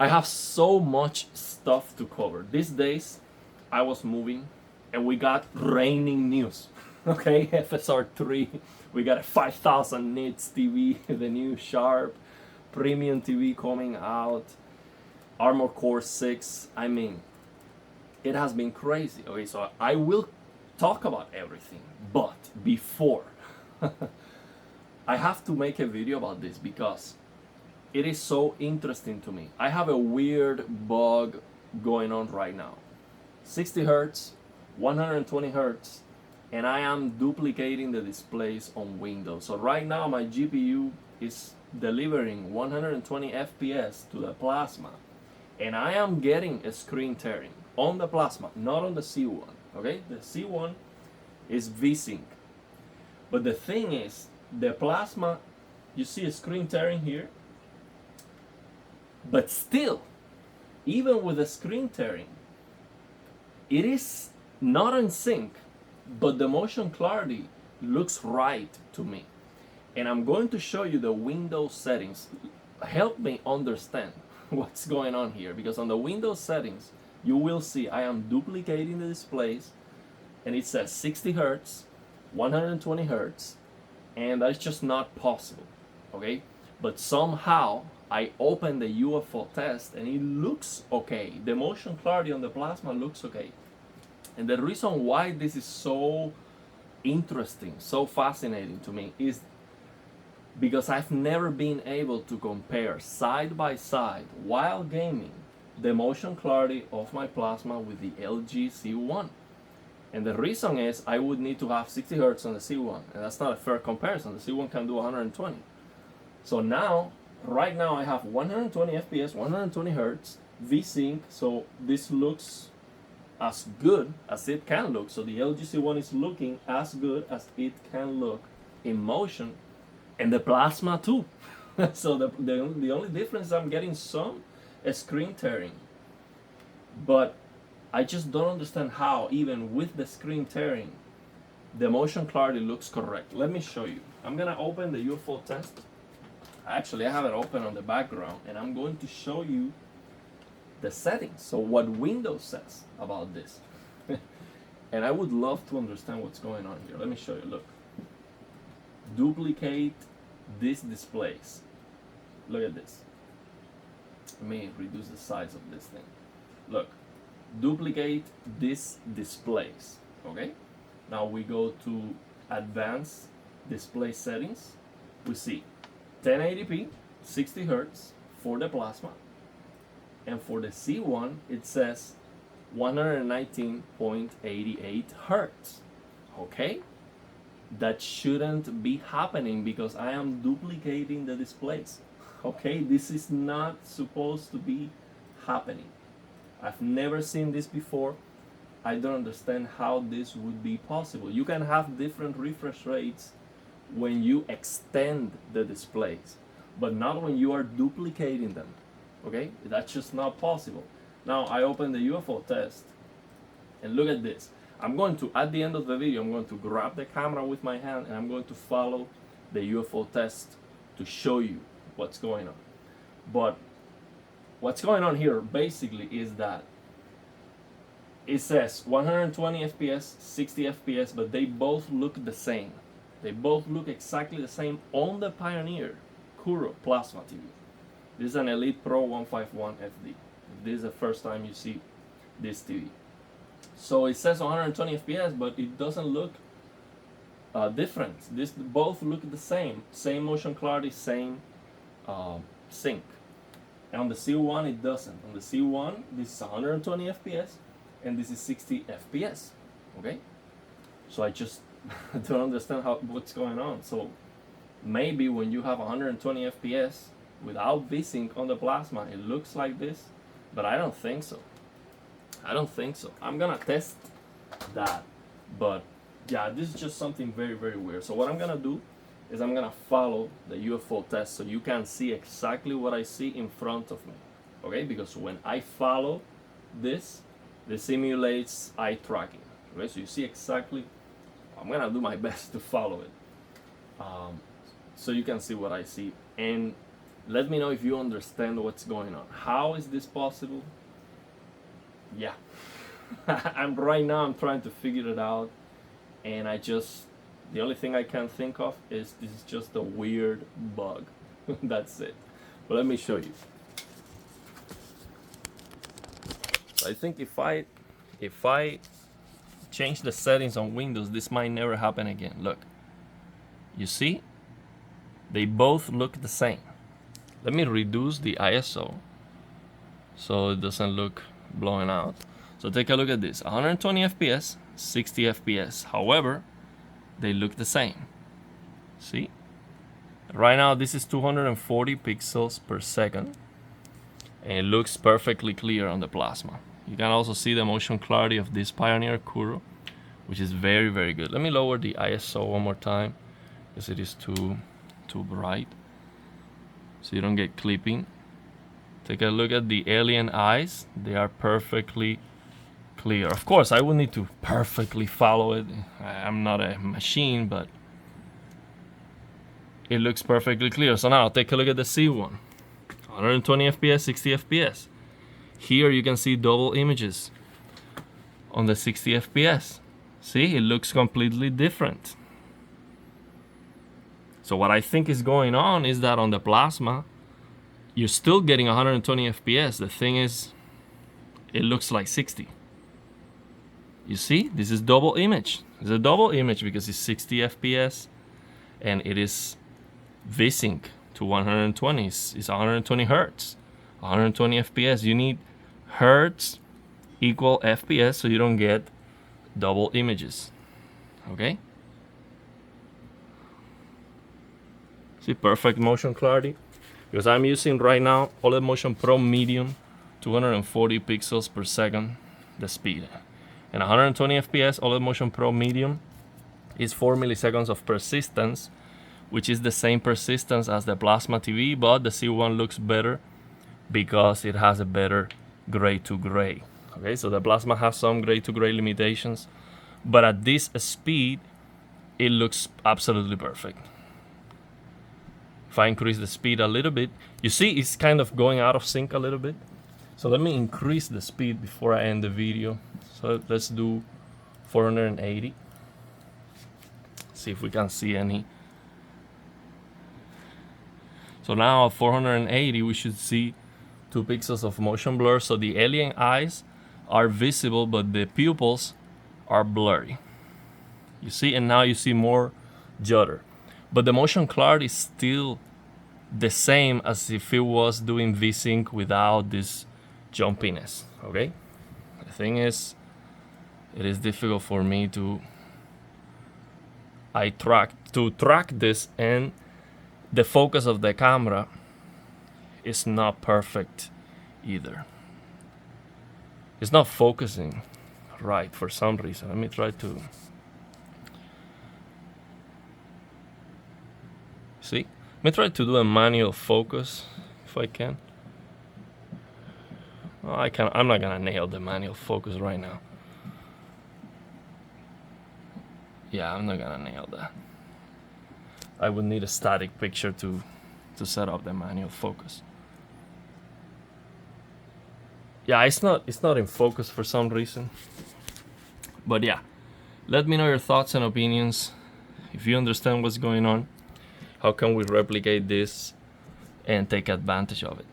I have so much stuff to cover. These days, I was moving and we got raining news. Okay, FSR3, we got a 5000 nits TV, the new Sharp premium TV coming out, Armor Core 6. I mean, it has been crazy. Okay, so I will talk about everything, but before, I have to make a video about this because it is so interesting to me. I have a weird bug going on right now. 60 hertz, 120 hertz, and I am duplicating the displays on Windows. So right now my GPU is delivering 120 FPS to the plasma, and I am getting a screen tearing on the plasma, not on the C1. Okay, the C1 is VSync, but the thing is, the plasma, you see a screen tearing here, but still, even with the screen tearing, it is not in sync, but the motion clarity looks right to me. And I'm going to show you the Windows settings. Help me understand what's going on here, because on the Windows settings, you will see I am duplicating the displays, and it says 60 hertz, 120 hertz, and that's just not possible, okay? But somehow I open the UFO test and it looks okay. The motion clarity on the plasma looks okay. And the reason why this is so interesting, so fascinating to me, is because I've never been able to compare side by side while gaming the motion clarity of my plasma with the LG C1. And the reason is I would need to have 60 hertz on the C1, and that's not a fair comparison. The C1 can do 120. So now, right now I have 120 FPS, 120 hertz, VSync, so this looks as good as it can look. So the LG C1 is looking as good as it can look in motion, and the plasma too. So the only difference is I'm getting some screen tearing, but I just don't understand how, even with the screen tearing, the motion clarity looks correct. Let me show you. I'm gonna open the UFO test. Actually, I have it open on the background, and I'm going to show you the settings. So what Windows says about this. And I would love to understand what's going on here. Let me show you. Look. Duplicate these displays. Look at this. Let me reduce the size of this thing. Look. Duplicate these displays. Okay? Now we go to advanced display settings. We see 1080p, 60 hertz for the plasma, and for the C1 it says 119.88 hertz. Okay, that shouldn't be happening because I am duplicating the displays. Okay, this is not supposed to be happening. I've never seen this before. I don't understand how this would be possible. You can have different refresh rates when you extend the displays, but not when you are duplicating them. Okay, that's just not possible. Now I open the UFO test and look at this. I'm going to, at the end of the video, I'm going to grab the camera with my hand and I'm going to follow the UFO test to show you what's going on. But what's going on here basically is that it says 120 FPS, 60 FPS, but they both look the same. They both look exactly the same on the Pioneer Kuro Plasma TV. This is an Elite Pro 151 FD. This is the first time you see this TV. So it says 120 FPS, but it doesn't look different. This both look the same. Same motion clarity, same sync. And on the C1 it doesn't. On the C1 this is 120 FPS and this is 60 FPS. Okay? So I just don't understand what's going on. So maybe when you have 120 FPS without VSync on the plasma, it looks like this, but I don't think so. I don't think so. I'm gonna test that, but yeah, this is just something very, very weird. So what I'm gonna do is I'm gonna follow the UFO test so you can see exactly what I see in front of me. Okay, because when I follow this simulates eye tracking. Okay, so you see exactly. I'm gonna do my best to follow it, so you can see what I see. And Let me know if you understand what's going on. How is this possible? Yeah. I'm trying to figure it out, and the only thing I can think of is this is just a weird bug. That's it. But let me show you. I think if I change the settings on Windows, this might never happen again. Look, you see, they both look the same. Let me reduce the ISO so it doesn't look blowing out. So take a look at this, 120 FPS, 60 FPS. However, they look the same. See? Right now this is 240 pixels per second, and it looks perfectly clear on the plasma. You can also see the motion clarity of this Pioneer Kuro, which is very, very good. Let me lower the ISO one more time because it is too bright, so you don't get clipping. Take a look at the alien eyes. They are perfectly clear. Of course, I will need to perfectly follow it. I'm not a machine, but it looks perfectly clear. So now take a look at the C1. 120 FPS, 60 FPS. Here you can see double images on the 60 FPS. See, it looks completely different. So what I think is going on is that on the plasma, you're still getting 120 FPS. The thing is, it looks like 60. You see, this is double image. It's a double image because it's 60 FPS and it is VSync to 120. It's 120 Hertz, 120 FPS. You need Hertz equal FPS so you don't get double images. Okay? See, perfect motion clarity. Because I'm using right now OLED Motion Pro Medium, 240 pixels per second, the speed. And 120 FPS OLED Motion Pro Medium is 4 milliseconds of persistence, which is the same persistence as the Plasma TV, but the C1 looks better because it has a better gray to gray. Okay, so the Plasma has some gray to gray limitations, but at this speed, it looks absolutely perfect. If I increase the speed a little bit, you see it's kind of going out of sync a little bit. So let me increase the speed before I end the video. So let's do 480. See if we can see any. So now at 480, we should see 2 pixels of motion blur. So the alien eyes are visible, but the pupils are blurry. You see, and now you see more judder. But the motion clarity is still the same as if it was doing VSync without this jumpiness, okay? The thing is, it is difficult for me to track this, and the focus of the camera is not perfect either. It's not focusing right for some reason. Let me try to see. Let me try to do a manual focus if I can. Oh, I'm not gonna nail the manual focus right now. Yeah, I'm not gonna nail that. I would need a static picture to set up the manual focus. Yeah, it's not in focus for some reason. But yeah, let me know your thoughts and opinions. If you understand what's going on, how can we replicate this and take advantage of it?